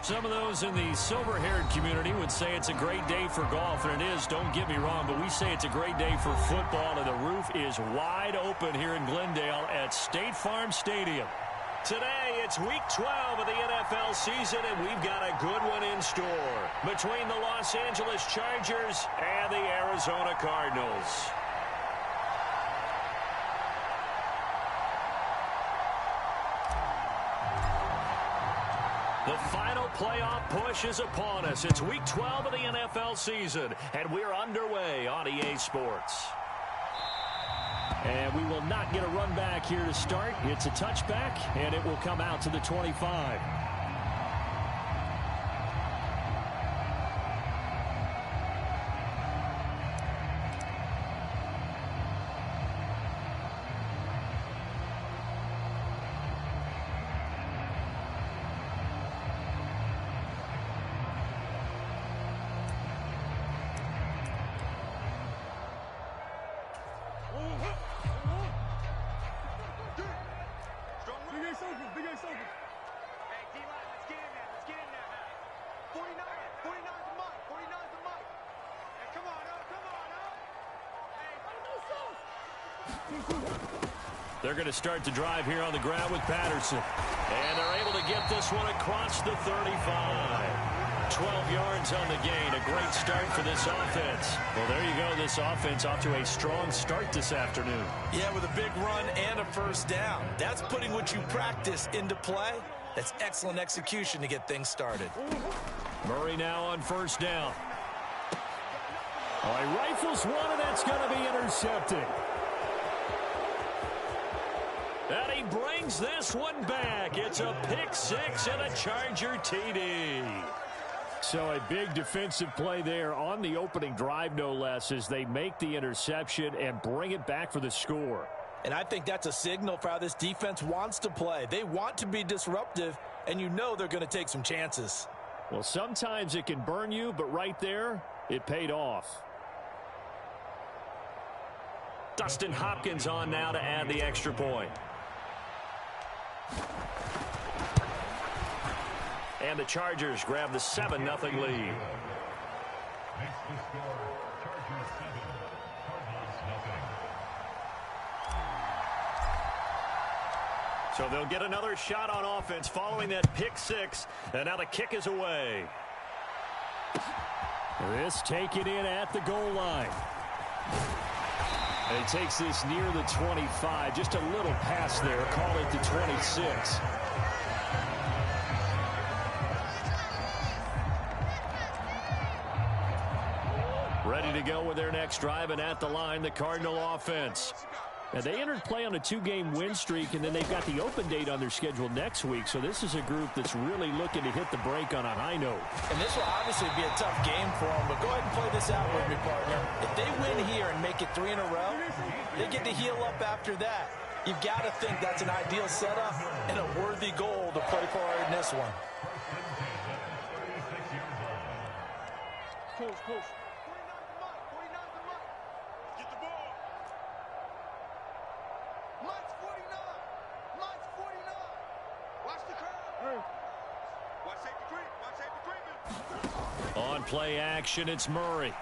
Some of those in the silver-haired community would say it's a great day for golf, and it is, don't get me wrong, but we say it's a great day for football, and the roof is wide open here in Glendale at State Farm Stadium. Today, it's Week 12 of the NFL season, and we've got a good one in store between the Los Angeles Chargers and the Arizona Cardinals. The final playoff push is upon us. It's Week 12 of the NFL season, and we're underway on EA Sports. And we will not get a run back here to start. It's a touchback, and it will come out to the 25. They're going to start the drive here on the ground with Patterson. And they're able to get this one across the 35. 12 yards on the gain. A great start for this offense. Well, there you go. This offense off to a strong start this afternoon. Yeah, with a big run and a first down. That's putting what you practice into play. That's excellent execution to get things started. Murray now on first down. All right, rifles one, and that's going to be intercepted. And he brings this one back. It's a pick six and a Charger TD. So a big defensive play there on the opening drive, no less, as they make the interception and bring it back for the score. And I think that's a signal for how this defense wants to play. They want to be disruptive, and you know they're going to take some chances. Well, sometimes it can burn you, but right there, it paid off. Dustin Hopkins on now to add the extra point. And the Chargers grab the 7-0 lead. So they'll get another shot on offense following that pick six. And now the kick is away. This taken in at the goal line. And he takes this near the 25. Just a little pass there. Call it the 26. Ready to go with their next drive, and at the line, the Cardinal offense. Now, they entered play on a 2-game win streak, and then they've got the open date on their schedule next week. So this is a group that's really looking to hit the break on a high note. And this will obviously be a tough game for them, but go ahead and play this out with me, partner. If they win here and make it 3 in a row, they get to heal up after that. You've got to think that's an ideal setup and a worthy goal to play for in this one. Coach. On play action, it's Murray.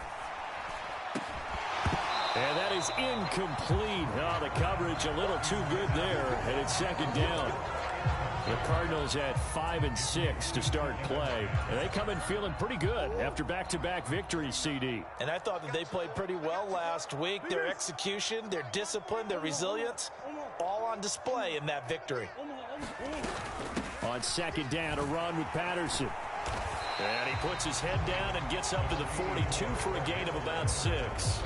And that is incomplete. Oh, the coverage a little too good there, and it's second down. The Cardinals at 5 and 6 to start play. And they come in feeling pretty good after back-to-back victories, CD. And I thought that they played pretty well last week. Their execution, their discipline, their resilience, all on display in that victory. On second down, a run with Patterson. And he puts his head down and gets up to the 42 for a gain of about 6.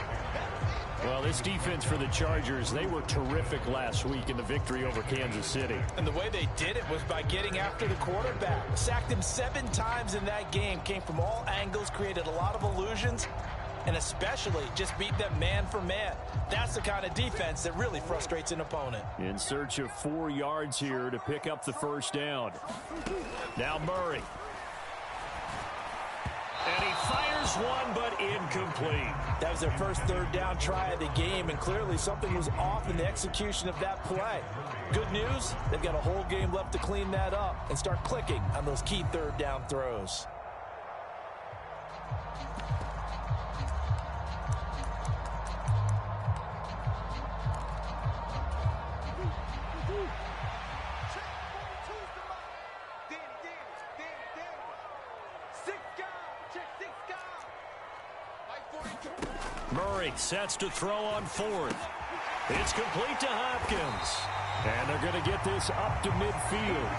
Well, this defense for the Chargers, they were terrific last week in the victory over Kansas City. And the way they did it was by getting after the quarterback. Sacked him 7 times in that game. Came from all angles, created a lot of illusions, and especially just beat them man for man. That's the kind of defense that really frustrates an opponent. In search of 4 yards here to pick up the first down. Now Murray. And he fires Fires one, but incomplete. That was their first third down try of the game, and clearly something was off in the execution of that play. Good news, they've got a whole game left to clean that up and start clicking on those key third down throws. Murray sets to throw on fourth. It's complete to Hopkins. And they're going to get this up to midfield.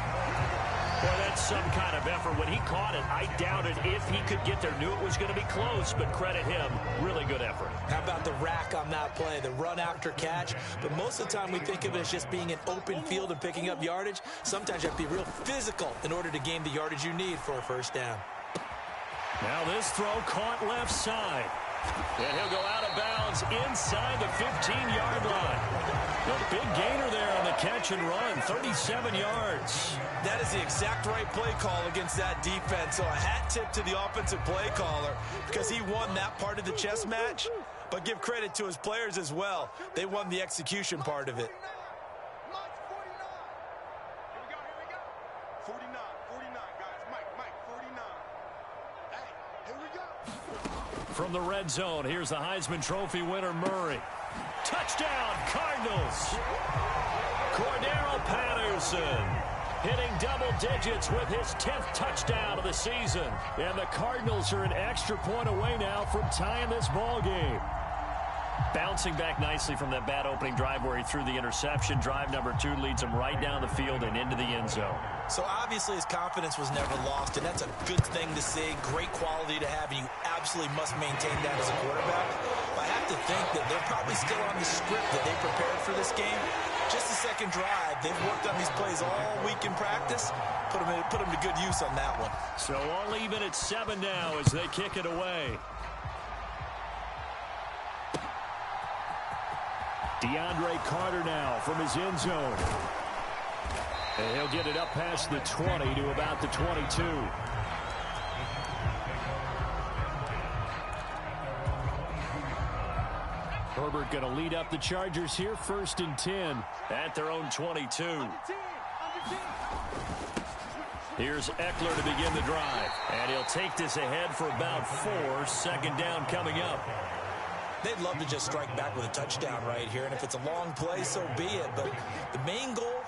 Boy, that's some kind of effort. When he caught it, I doubted if he could get there. Knew it was going to be close, but credit him. Really good effort. How about the rack on that play, the run after catch? But most of the time we think of it as just being an open field and picking up yardage. Sometimes you have to be real physical in order to gain the yardage you need for a first down. Now this throw caught left side. And he'll go out of bounds inside the 15-yard line. A big gainer there on the catch and run, 37 yards. That is the exact right play call against that defense. So a hat tip to the offensive play caller because he won that part of the chess match. But give credit to his players as well. They won the execution part of it. 49, guys. Mike, 49. Hey, here we go. From the red zone, here's the Heisman Trophy winner, Murray. Touchdown, Cardinals. Cordero Patterson hitting double digits with his 10th touchdown of the season. And the Cardinals are an extra point away now from tying this ball game. Bouncing back nicely from that bad opening drive where he threw the interception. Drive number 2 leads him right down the field and into the end zone. So obviously his confidence was never lost, and that's a good thing to see. Great quality to have, and you absolutely must maintain that as a quarterback. But I have to think that they're probably still on the script that they prepared for this game. Just the second drive, they've worked on these plays all week in practice. Put them to good use on that one. So all even at 7 now as they kick it away. DeAndre Carter now from his end zone. And he'll get it up past the 20 to about the 22. Herbert going to lead up the Chargers here, 1st and 10 at their own 22. Here's Eckler to begin the drive. And he'll take this ahead for about 4. 2nd down coming up. They'd love to just strike back with a touchdown right here, and if it's a long play, so be it. But the main goal,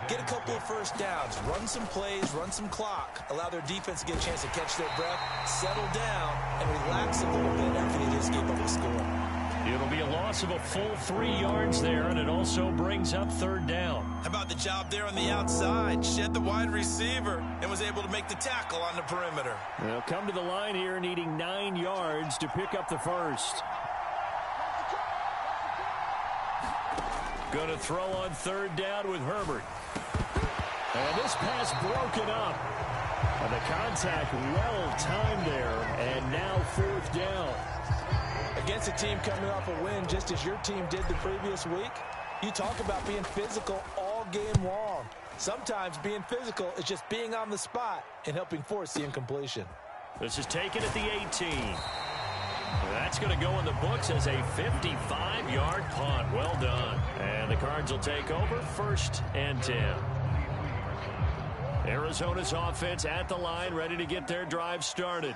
get a couple of first downs, run some plays, run some clock, allow their defense to get a chance to catch their breath, settle down, and relax a little bit after they just gave up a score. It'll be a loss of a full 3 yards there, and it also brings up 3rd down. How about the job there on the outside? Shed the wide receiver and was able to make the tackle on the perimeter. They'll come to the line here needing 9 yards to pick up the first. Going to throw on 3rd down with Herbert. And this pass broken up. And the contact well timed there. And now 4th down. Against a team coming off a win just as your team did the previous week, you talk about being physical all game long. Sometimes being physical is just being on the spot and helping force the incompletion. This is taken at the 18. That's going to go in the books as a 55-yard punt. Well done. And the Cards will take over, 1st and 10. Arizona's offense at the line, ready to get their drive started.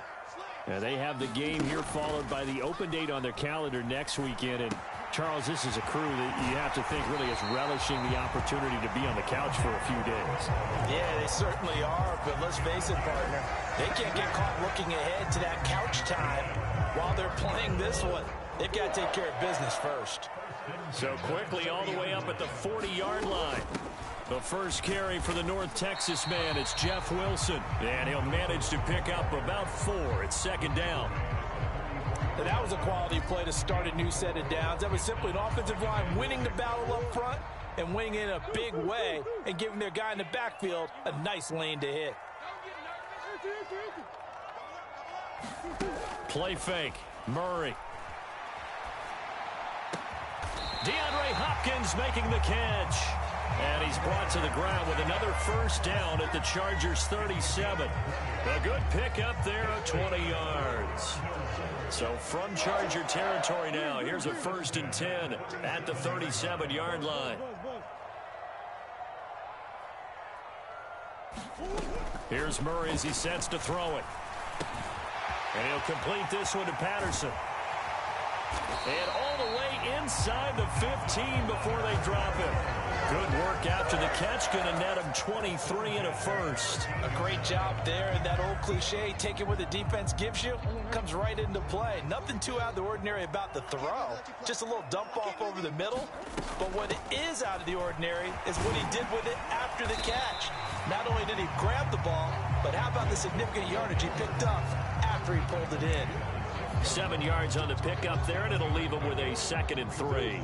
And they have the game here followed by the open date on their calendar next weekend. And Charles, this is a crew that you have to think really is relishing the opportunity to be on the couch for a few days. Yeah, they certainly are, but let's face it, partner, they can't get caught looking ahead to that couch time while they're playing this one. They've got to take care of business first. So quickly all the way up at the 40-yard line. The first carry for the North Texas man, it's Jeff Wilson. And he'll manage to pick up about 4. It's 2nd down. And that was a quality play to start a new set of downs. That was simply an offensive line winning the battle up front and winning it in a big way and giving their guy in the backfield a nice lane to hit. Play fake. Murray. DeAndre Hopkins making the catch. And he's brought to the ground with another 1st down at the Chargers' 37. A good pickup there of 20 yards. So from Charger territory now, here's a 1st and 10 at the 37-yard line. Here's Murray as he sets to throw it. And he'll complete this one to Patterson. And all the way inside the 15 before they drop him. Good work after the catch. Going to net him 23 and a first. A great job there. And that old cliche, take it what the defense gives you, comes right into play. Nothing too out of the ordinary about the throw. Just a little dump off over the middle. But what is out of the ordinary is what he did with it after the catch. Not only did he grab the ball, but how about the significant yardage he picked up after he pulled it in. 7 yards on the pickup there, and it'll leave him with a 2nd and 3.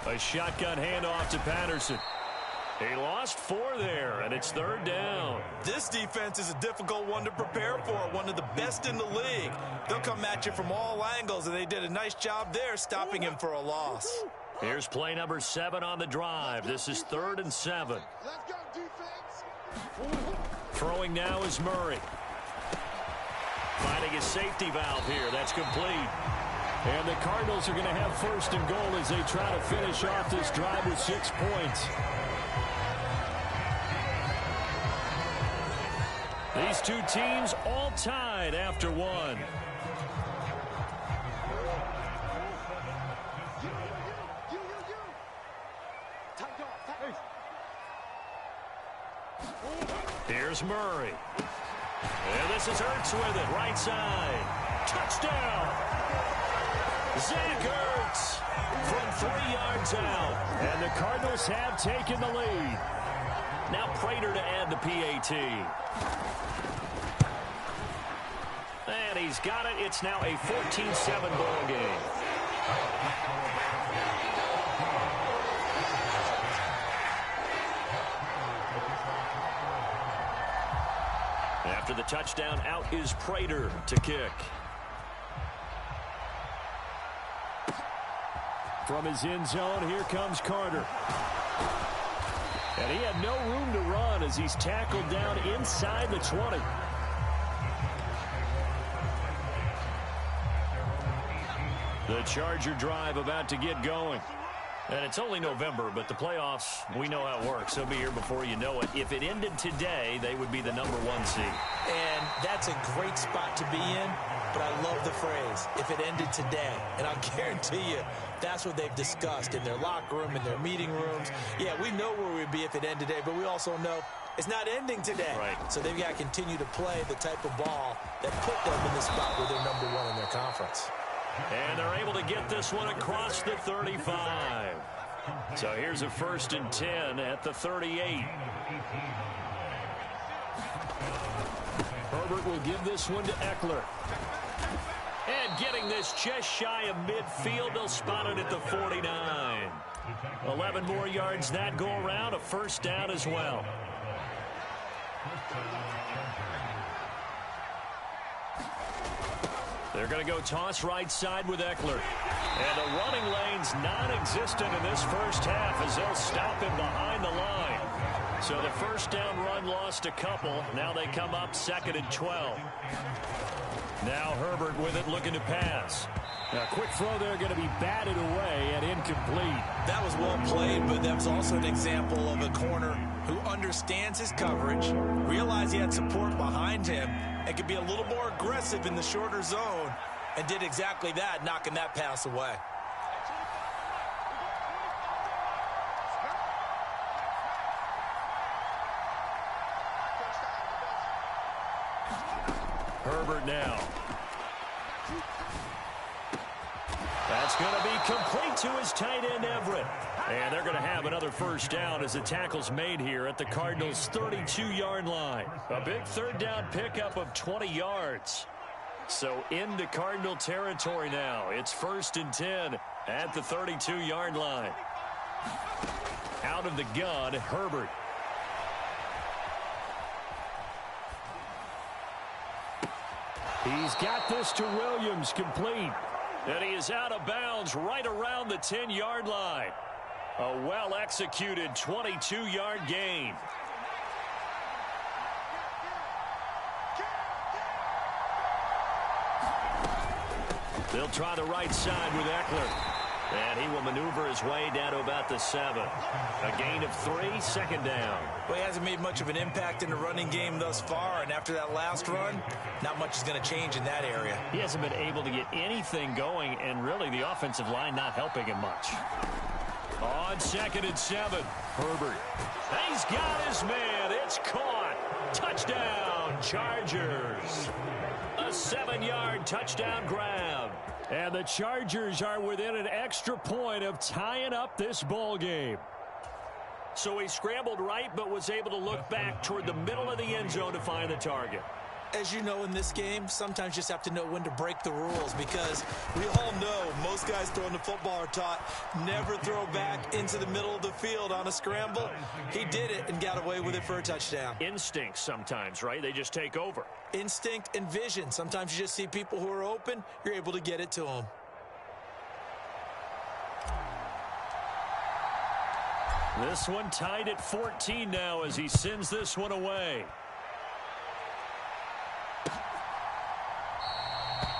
A shotgun handoff to Patterson. He lost 4 there, and it's 3rd down. This defense is a difficult one to prepare for, one of the best in the league. They'll come at you from all angles, and they did a nice job there stopping him for a loss. Here's play number 7 on the drive. This is 3rd and 7. Let's go, defense. Throwing now is Murray. Finding a safety valve here. That's complete. And the Cardinals are going to have 1st and goal as they try to finish off this drive with 6 points. These two teams all tied after 1. Here's Murray. And this is Ertz with it, right side. Touchdown! Zach Ertz from 3 yards out. And the Cardinals have taken the lead. Now Prater to add the PAT. And he's got it. It's now a 14-7 ball game. After the touchdown, out is Prater to kick. From his end zone, here comes Carter. And he had no room to run as he's tackled down inside the 20. The Charger drive about to get going. And it's only November, but the playoffs, we know how it works. They'll be here before you know it. If it ended today, they would be the number 1 seed. And that's a great spot to be in, but I love the phrase, if it ended today. And I'll guarantee you, that's what they've discussed in their locker room, in their meeting rooms. Yeah, we know where we'd be if it ended today, but we also know it's not ending today. Right. So they've got to continue to play the type of ball that put them in the spot where they're number 1 in their conference. And they're able to get this one across the 35. So here's a 1st and 10 at the 38. Herbert will give this one to Eckler. And getting this just shy of midfield, they'll spot it at the 49. 11 more yards that go around, a 1st down as well. They're going to go toss right side with Eckler. And the running lane's non-existent in this first half as they'll stop him behind the line. So the 1st down run lost a couple. Now they come up 2nd and 12. Now Herbert with it looking to pass. A quick throw there going to be batted away and incomplete. That was well played, but that was also an example of a corner who understands his coverage, realized he had support behind him, and could be a little more aggressive in the shorter zone, and did exactly that, knocking that pass away. Herbert now. That's going to be complete to his tight end, Everett. And they're going to have another 1st down as the tackle's made here at the Cardinals' 32-yard line. A big 3rd down pickup of 20 yards. So into Cardinal territory now. It's 1st and 10 at the 32-yard line. Out of the gun, Herbert. He's got this to Williams, complete. And he is out of bounds right around the 10-yard line. A well-executed 22-yard gain. They'll try the right side with Eckler. And he will maneuver his way down to about the 7. A gain of 3, second down. Well, he hasn't made much of an impact in the running game thus far, and after that last run, not much is going to change in that area. He hasn't been able to get anything going, and really the offensive line not helping him much. On 2nd and 7, Herbert. He's got his man. It's caught. Touchdown, Chargers. A 7-yard touchdown grab. And the Chargers are within an extra point of tying up this ball game. So he scrambled right, but was able to look back toward the middle of the end zone to find the target. As you know, in this game, sometimes you just have to know when to break the rules, because we all know most guys throwing the football are taught never throw back into the middle of the field on a scramble. He did it and got away with it for a touchdown. Instinct sometimes, right? They just take over. Instinct and vision. Sometimes you just see people who are open, you're able to get it to them. This one tied at 14 now as he sends this one away.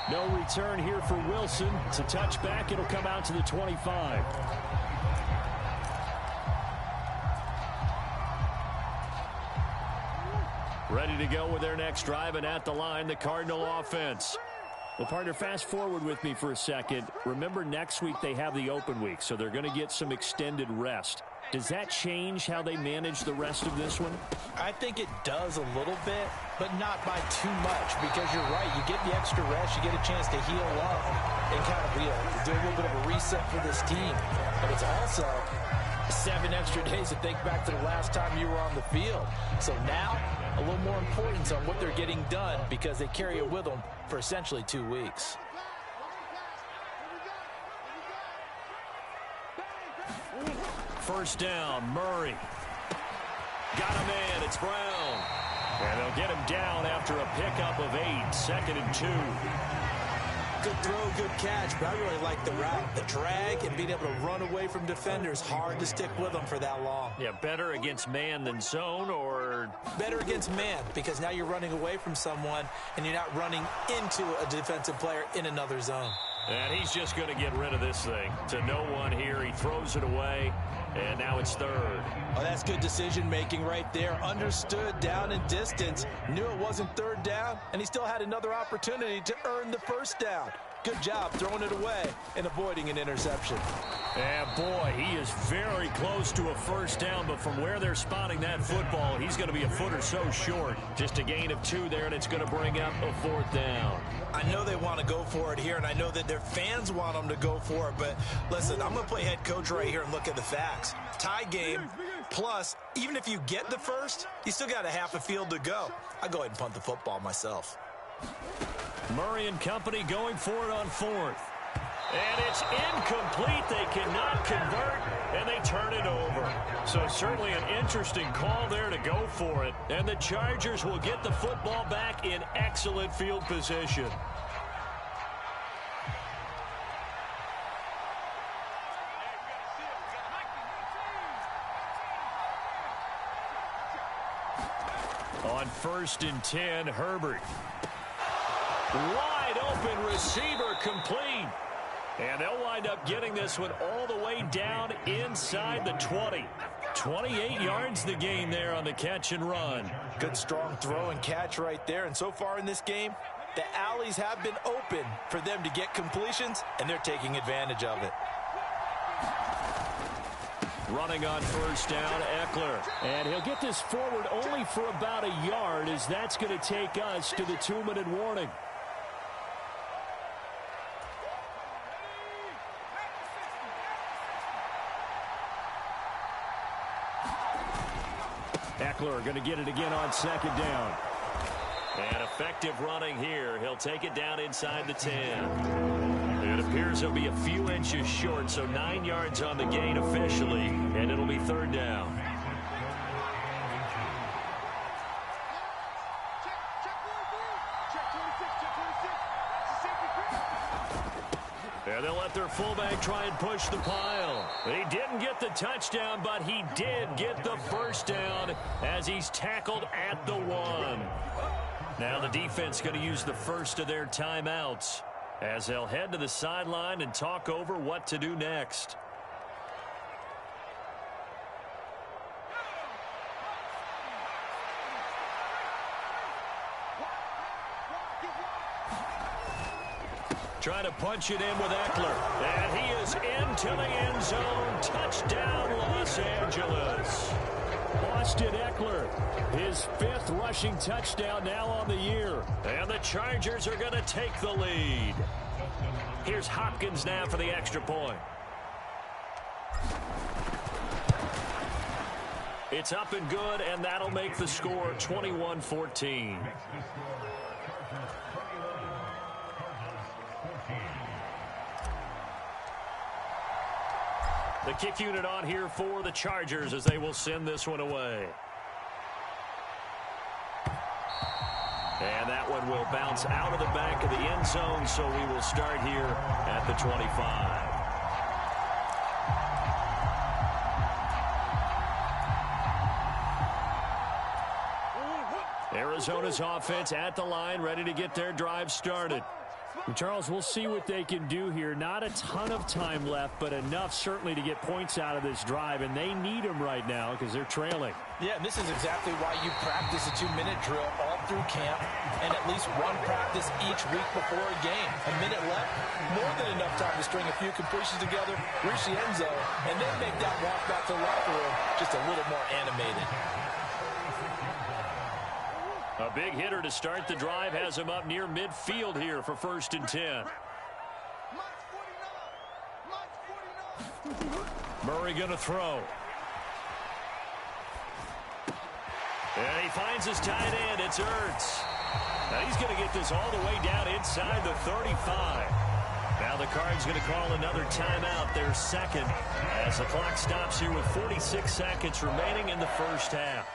No return here for Wilson. It's a touchback. It'll come out to the 25. Ready to go with their next drive, and at the line, the Cardinal offense. Well, partner, fast forward with me for a second. Remember, next week they have the open week, so they're going to get some extended rest. Does that change how they manage the rest of this one? I think it does a little bit, but not by too much, because you're right. You get the extra rest. You get a chance to heal up and kind of do a little bit of a reset for this team. But it's also 7 extra days to think back to the last time you were on the field. So now, a little more importance on what they're getting done, because they carry it with them for essentially 2 weeks. First down, Murray. Got a man, it's Brown. And they'll get him down after a pickup of 8, 2nd and 2. Good throw, good catch, but I really like the route. The drag and being able to run away from defenders, hard to stick with them for that long. Yeah, better against man than zone, or? Better against man, because now you're running away from someone and you're not running into a defensive player in another zone. And he's just going to get rid of this thing to no one here. He throws it away, and now it's 3rd. Oh, that's good decision-making right there. Understood down and distance, knew it wasn't 3rd down, and he still had another opportunity to earn the 1st down. Good job throwing it away and avoiding an interception. And boy, he is very close to a 1st down, but from where they're spotting that football, he's going to be a foot or so short. Just a gain of 2 there, and it's going to bring up a 4th down. I know they want to go for it here, and I know that their fans want them to go for it, but listen, I'm going to play head coach right here and look at the facts. Tie game, plus, even if you get the 1st, you still got a half a field to go. I'll go ahead and punt the football myself. Murray and company going for it on 4th. And it's incomplete. They cannot convert, and they turn it over. So certainly an interesting call there to go for it. And the Chargers will get the football back in excellent field position. On 1st and 10, Herbert. Wide open receiver, complete. And they'll wind up getting this one all the way down inside the 20. 28 yards the gain there on the catch and run. Good strong throw and catch right there. And so far in this game, the alleys have been open for them to get completions, and they're taking advantage of it. Running on 1st down, Eckler. And he'll get this forward only for about a yard, as that's going to take us to the 2-minute warning. Eckler going to get it again on 2nd down. And effective running here. He'll take it down inside the 10. It appears he'll be a few inches short, so 9 yards on the gain officially, and it'll be 3rd down. And they'll let their fullback try and push the pile. He didn't get the touchdown, but he did get the 1st down as he's tackled at the 1. Now the defense going to use the first of their timeouts. as they'll head to the sideline and talk over what to do next. Trying to punch it in with Eckler. And he is into the end zone. Touchdown, Los Angeles. Austin Eckler, his 5th rushing touchdown now on the year. And the Chargers are going to take the lead. Here's Hopkins now for the extra point. It's up and good, and that'll make the score 21-14. The kick unit on here for the Chargers as they will send this one away. And that one will bounce out of the back of the end zone, so we will start here at the 25. Arizona's offense at the line, ready to get their drive started. Charles, we'll see what they can do here. Not a ton of time left, but enough certainly to get points out of this drive, and they need them right now because they're trailing. Yeah, and this is exactly why you practice a 2-minute drill all through camp and at least one practice each week before a game. A minute left, more than enough time to string a few completions together, reach the end zone, and then make that walk back to the locker room just a little more animated. A big hitter to start the drive has him up near midfield here for 1st and 10. Murray going to throw. And he finds his tight end. It's Ertz. Now he's going to get this all the way down inside the 35. Now the Cards going to call another timeout, their 2nd, as the clock stops here with 46 seconds remaining in the first half.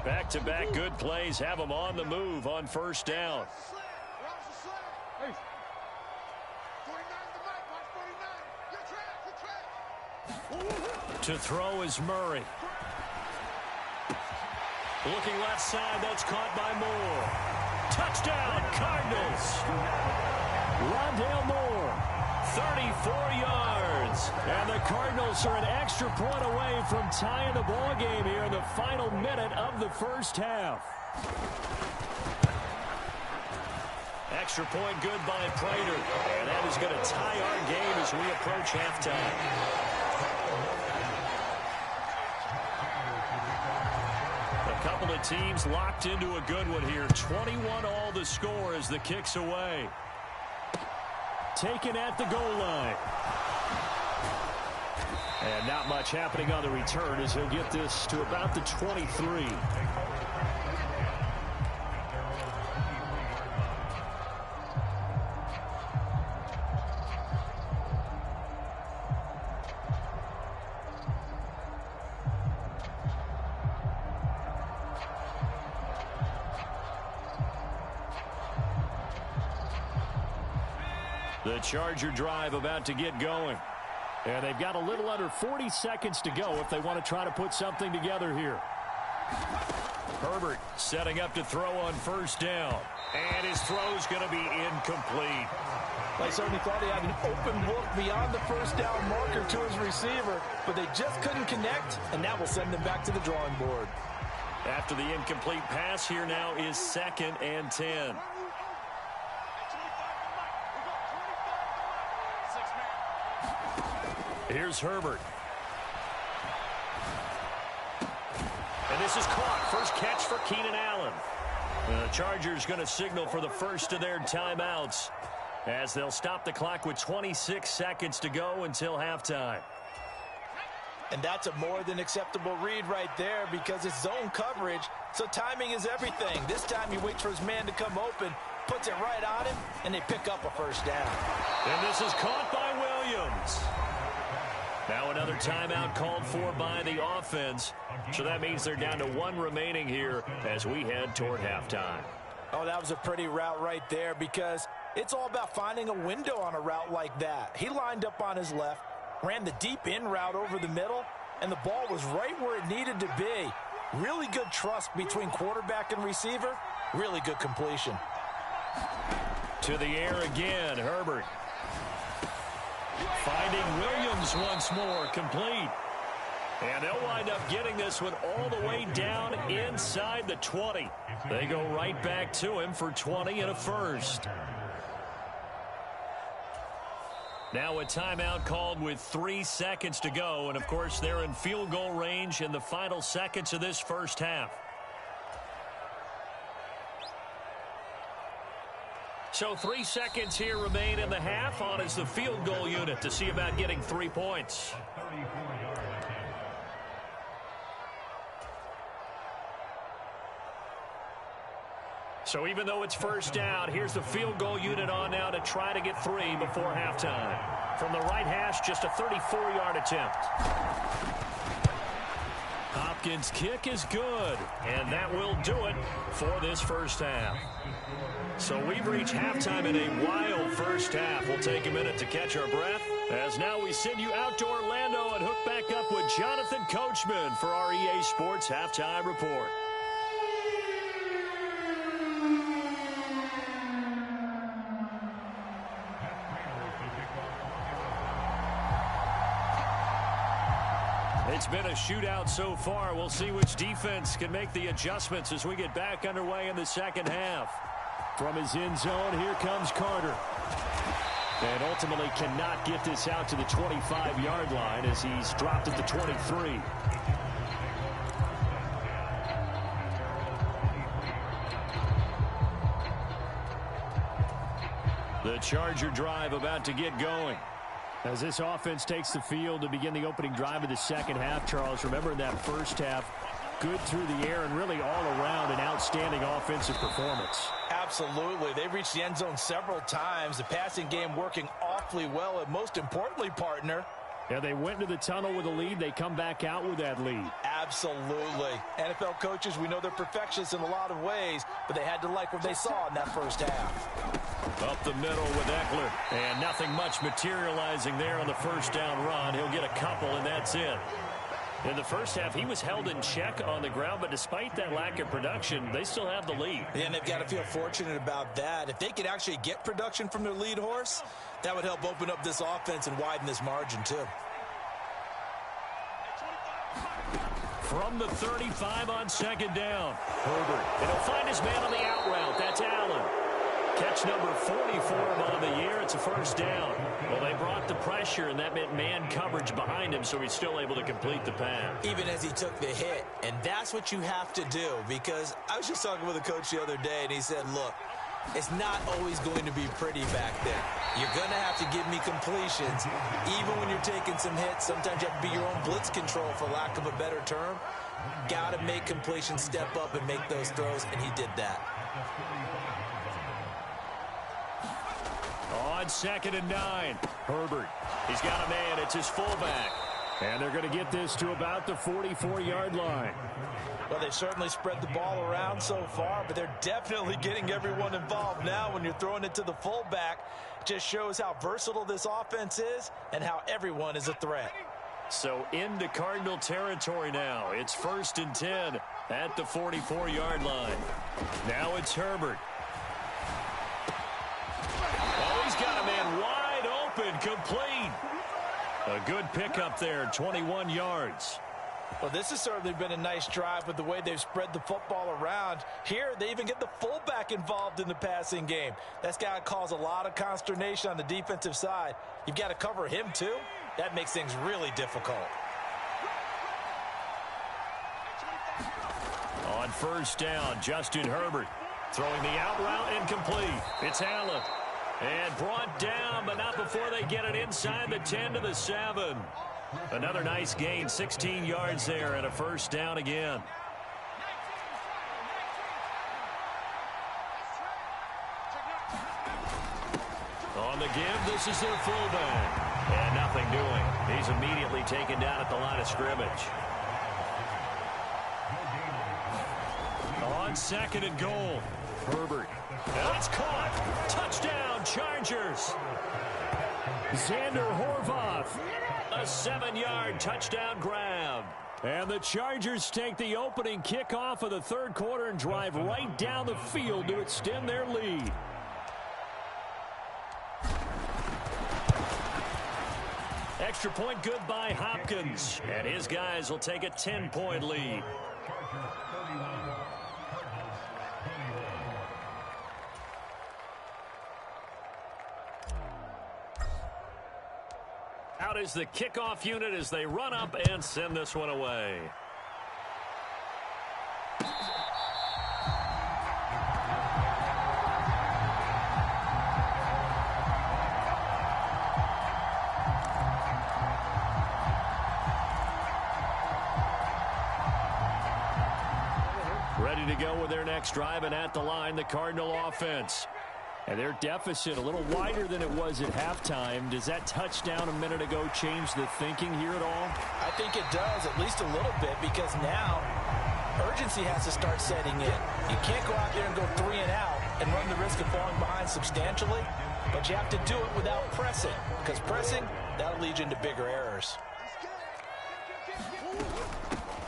Back-to-back good plays have them on the move on 1st down. To throw is Murray. Looking left side, that's caught by Moore. Touchdown, Cardinals. Rondale Moore, 34 yards. And the Cardinals are an extra point away from tying the ball game here in the final minute of the first half. Extra point good by Prater. And that is going to tie our game as we approach halftime. A couple of teams locked into a good one here. 21 all the score as the kick's away. Taken at the goal line. And not much happening on the return as he'll get this to about the 23. The Charger drive about to get going. And they've got a little under 40 seconds to go if they want to try to put something together here. Herbert setting up to throw on 1st down. And his throw's going to be incomplete. I certainly thought he had an open look beyond the 1st down marker to his receiver, but they just couldn't connect, and that will send them back to the drawing board. After the incomplete pass, here now is 2nd and 10. Here's Herbert. And this is caught. First catch for Keenan Allen. The Chargers going to signal for the first of their timeouts as they'll stop the clock with 26 seconds to go until halftime. And that's a more than acceptable read right there because it's zone coverage, so timing is everything. This time he waits for his man to come open, puts it right on him, and they pick up a 1st down. And this is caught by Williams. Now another timeout called for by the offense. So that means they're down to 1 remaining here as we head toward halftime. Oh, that was a pretty route right there because it's all about finding a window on a route like that. He lined up on his left, ran the deep in route over the middle, and the ball was right where it needed to be. Really good trust between quarterback and receiver, Really good completion. To the air again, Herbert. Finding Williams once more, complete. And they'll wind up getting this one all the way down inside the 20. They go right back to him for 20 and a first. Now a timeout called with 3 seconds to go. And, of course, they're in field goal range in the final seconds of this first half. So 3 seconds here remain in the half. On is the field goal unit to see about getting 3 points. So even though it's first down, here's the field goal unit on now to try to get 3 before halftime. From the right hash, just a 34-yard attempt. Hopkins' kick is good, and that will do it for this first half. So we've reached halftime in a wild first half. We'll take a minute to catch our breath, as now we send you out to Orlando and hook back up with Jonathan Coachman for our EA Sports Halftime Report. It's been a shootout so far. We'll see which defense can make the adjustments as we get back underway in the second half. From his end zone, here comes Carter. And ultimately cannot get this out to the 25-yard line as he's dropped at the 23. The Charger drive about to get going. As this offense takes the field to begin the opening drive of the second half, Charles, remember in that first half, good through the air and really all around an outstanding offensive performance. Absolutely. They reached the end zone several times. The passing game working awfully well, and most importantly, partner, yeah, they went into the tunnel with a lead. They come back out with that lead. Absolutely. NFL coaches, we know they're perfectionists in a lot of ways, but they had to like what they saw in that first half. Up the middle with Eckler. And nothing much materializing there on the first down run. He'll get a couple, and that's it. In the first half, he was held in check on the ground, but despite that lack of production, they still have the lead. And they've got to feel fortunate about that. If they could actually get production from their lead horse, that would help open up this offense and widen this margin, too. From the 35 on second down, Herbert. And he'll find his man on the out route. That's Allen. Catch number 40 for him on the year. It's a first down. Well, they brought the pressure, and that meant man coverage behind him, so he's still able to complete the pass. Even as he took the hit. And that's what you have to do, because I was just talking with a coach the other day, and he said, look, it's not always going to be pretty back there. You're going to have to give me completions. Even when you're taking some hits, sometimes you have to be your own blitz control, for lack of a better term. Got to make completions, step up, and make those throws, and he did that. On 2nd and 9, Herbert. He's got a man. It's his fullback. And they're going to get this to about the 44-yard line. Well, they've certainly spread the ball around so far, but they're definitely getting everyone involved now. When you're throwing it to the fullback, just shows how versatile this offense is and how everyone is a threat. So into Cardinal territory now. It's 1st and 10 at the 44-yard line. Now it's Herbert. Oh, he's got a man wide open, complete. A good pickup there, 21 yards. Well, this has certainly been a nice drive with the way they've spread the football around. Here, they even get the fullback involved in the passing game. That's got to cause a lot of consternation on the defensive side. You've got to cover him, too. That makes things really difficult. On 1st down, Justin Herbert throwing the out route incomplete. It's Allen. And brought down, but not before they get it inside the 10 to the 7. Another nice gain, 16 yards there, and a first down again. On the give, this is their fullback. And nothing doing. He's immediately taken down at the line of scrimmage. On 2nd and goal, Herbert. That's caught. Touchdown, Chargers. Xander Horvath. A 7-yard touchdown grab. And the Chargers take the opening kickoff of the third quarter and drive right down the field to extend their lead. Extra point good by Hopkins. And his guys will take a 10-point lead. Out is the kickoff unit as they run up and send this one away. Ready to go with their next drive, and at the line, the Cardinal offense. And their deficit a little wider than it was at halftime. Does that touchdown a minute ago change the thinking here at all? I think it does, at least a little bit, because now urgency has to start setting in. You can't go out there and go 3 and out and run the risk of falling behind substantially, but you have to do it without pressing, because pressing, that'll lead you into bigger errors.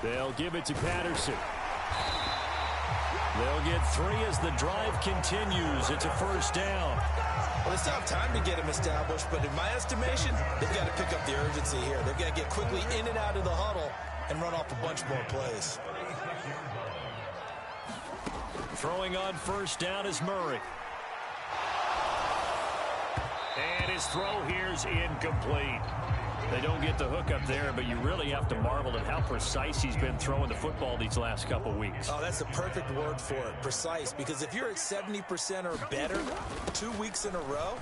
They'll give it to Patterson. They'll get 3 as the drive continues. It's a first down. Well, they still have time to get him established, but in my estimation, they've got to pick up the urgency here. They've got to get quickly in and out of the huddle and run off a bunch more plays. Throwing on first down is Murray. And his throw here's incomplete. They don't get the hook up there, but you really have to marvel at how precise he's been throwing the football these last couple weeks. Oh, that's the perfect word for it, precise, because if you're at 70% or better 2 weeks in a row,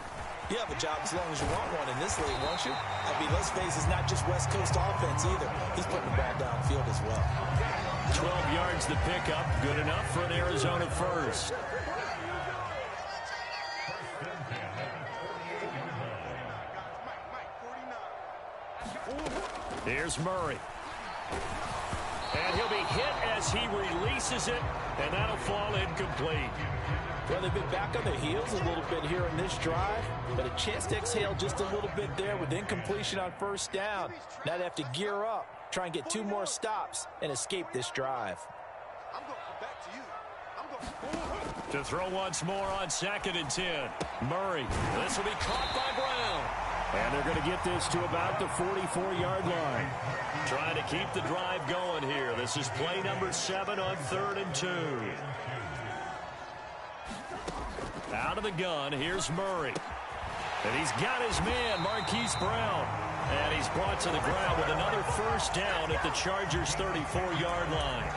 you have a job as long as you want one in this league, won't you? I mean, let's face it, it's not just West Coast offense either. He's putting the ball downfield as well. 12 yards the pickup, good enough for an Arizona first. Here's Murray. And he'll be hit as he releases it, and that'll fall incomplete. Well, they've been back on their heels a little bit here in this drive, but a chance to exhale just a little bit there with incompletion on first down. Now they have to gear up, try and get 2 more stops, and escape this drive. I'm going to come back to you. To throw once more on 2nd and 10. Murray. This will be caught by Brown. And they're going to get this to about the 44-yard line. Trying to keep the drive going here. This is play number 7 on 3rd and 2. Out of the gun, here's Murray. And he's got his man, Marquise Brown. And he's brought to the ground with another first down at the Chargers' 34-yard line.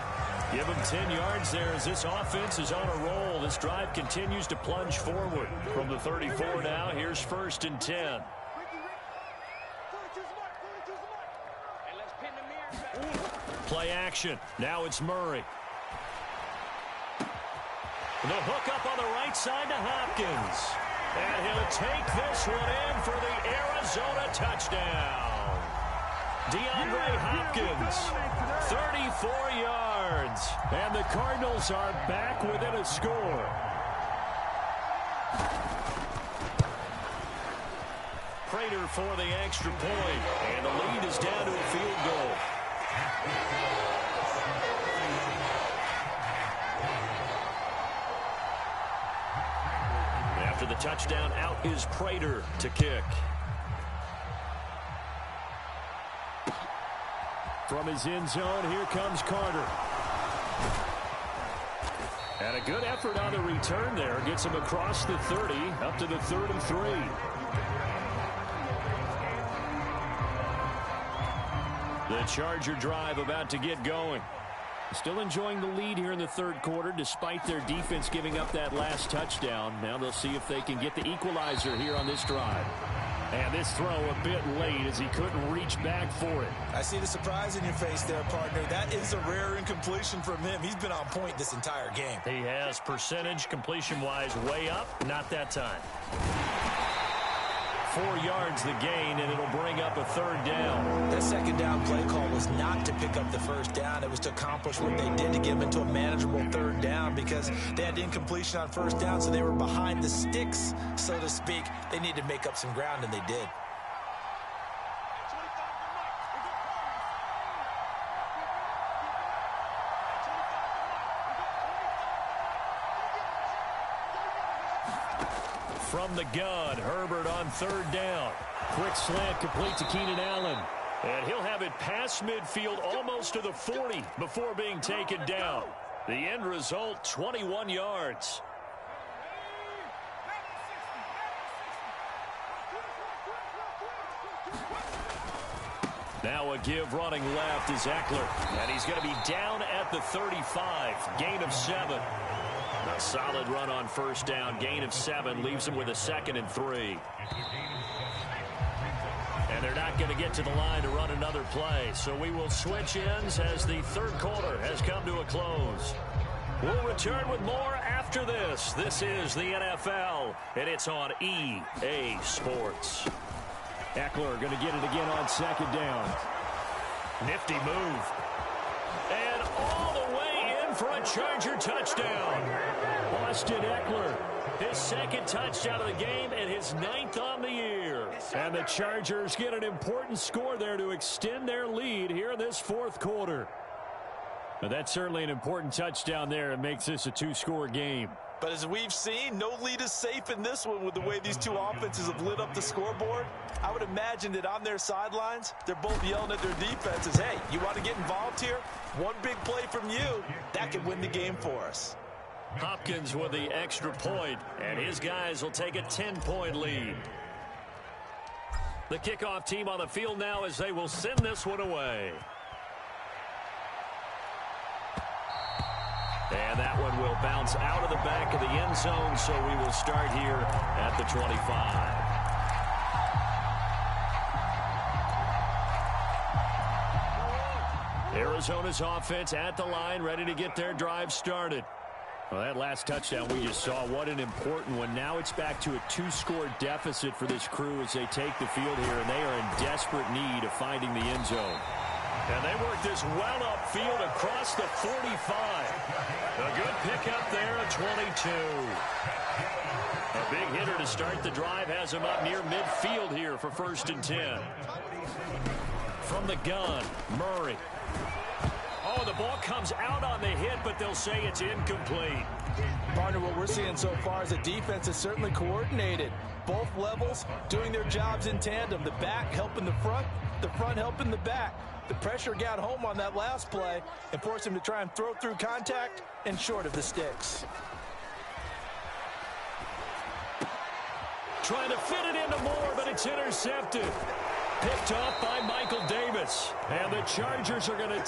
Give him 10 yards there as this offense is on a roll. This drive continues to plunge forward. From the 34 now, here's 1st and 10. Play action. Now it's Murray. The hook up on the right side to Hopkins. And he'll take this one in for the Arizona touchdown. DeAndre Hopkins, 34 yards. And the Cardinals are back within a score. Prater for the extra point. And the lead is down to a field goal. After the touchdown, out is Prater to kick. From his end zone, here comes Carter. And a good effort on the return there. Gets him across the 30, up to the 33. The Charger drive about to get going. Still enjoying the lead here in the third quarter despite their defense giving up that last touchdown. Now they'll see if they can get the equalizer here on this drive. And this throw a bit late as he couldn't reach back for it. I see the surprise in your face there, partner. That is a rare incompletion from him. He's been on point this entire game. He has percentage completion-wise way up. Not that time. 4 yards the gain, and it'll bring up a 3rd down. That 2nd down play call was not to pick up the 1st down. It was to accomplish what they did to get them into a manageable 3rd down because they had incompletion on 1st down, so they were behind the sticks, so to speak. They needed to make up some ground, and they did. From the gun, Herbert on third down. Quick slant complete to Keenan Allen. And he'll have it past midfield almost to the 40 before being taken down. The end result, 21 yards. Now a give running left is Eckler. And he's going to be down at the 35. Gain of 7. A solid run on first down. Gain of 7 leaves him with a 2nd and 3. And they're not going to get to the line to run another play. So we will switch ends as the third quarter has come to a close. We'll return with more after this. This is the NFL, and it's on EA Sports. Eckler going to get it again on second down. Nifty move. And all the way in for a Charger touchdown. Austin Eckler, his 2nd touchdown of the game and his 9th on the year. And the Chargers get an important score there to extend their lead here in this 4th quarter. Now, that's certainly an important touchdown there. It makes this a 2-score game. But as we've seen, no lead is safe in this one with the way these two offenses have lit up the scoreboard. I would imagine that on their sidelines, they're both yelling at their defenses, hey, you want to get involved here? One big play from you, that could win the game for us. Hopkins with the extra point, and his guys will take a 10-point lead. The kickoff team on the field now as they will send this one away. And that one will bounce out of the back of the end zone, so we will start here at the 25. Arizona's offense at the line, ready to get their drive started. Well, that last touchdown we just saw, what an important one. Now it's back to a 2-score deficit for this crew as they take the field here, and they are in desperate need of finding the end zone. And they work this well upfield across the 45. A good pickup there at 22. A big hitter to start the drive has him up near midfield here for 1st and 10. From the gun, Murray. Oh, the ball comes out on the hit, but they'll say it's incomplete. Partner, what we're seeing so far is the defense is certainly coordinated. Both levels doing their jobs in tandem. The back helping the front helping the back. The pressure got home on that last play and forced him to try and throw through contact and short of the sticks. Trying to fit it into Moore, but it's intercepted. Picked off by Michael Davis. And the Chargers are going to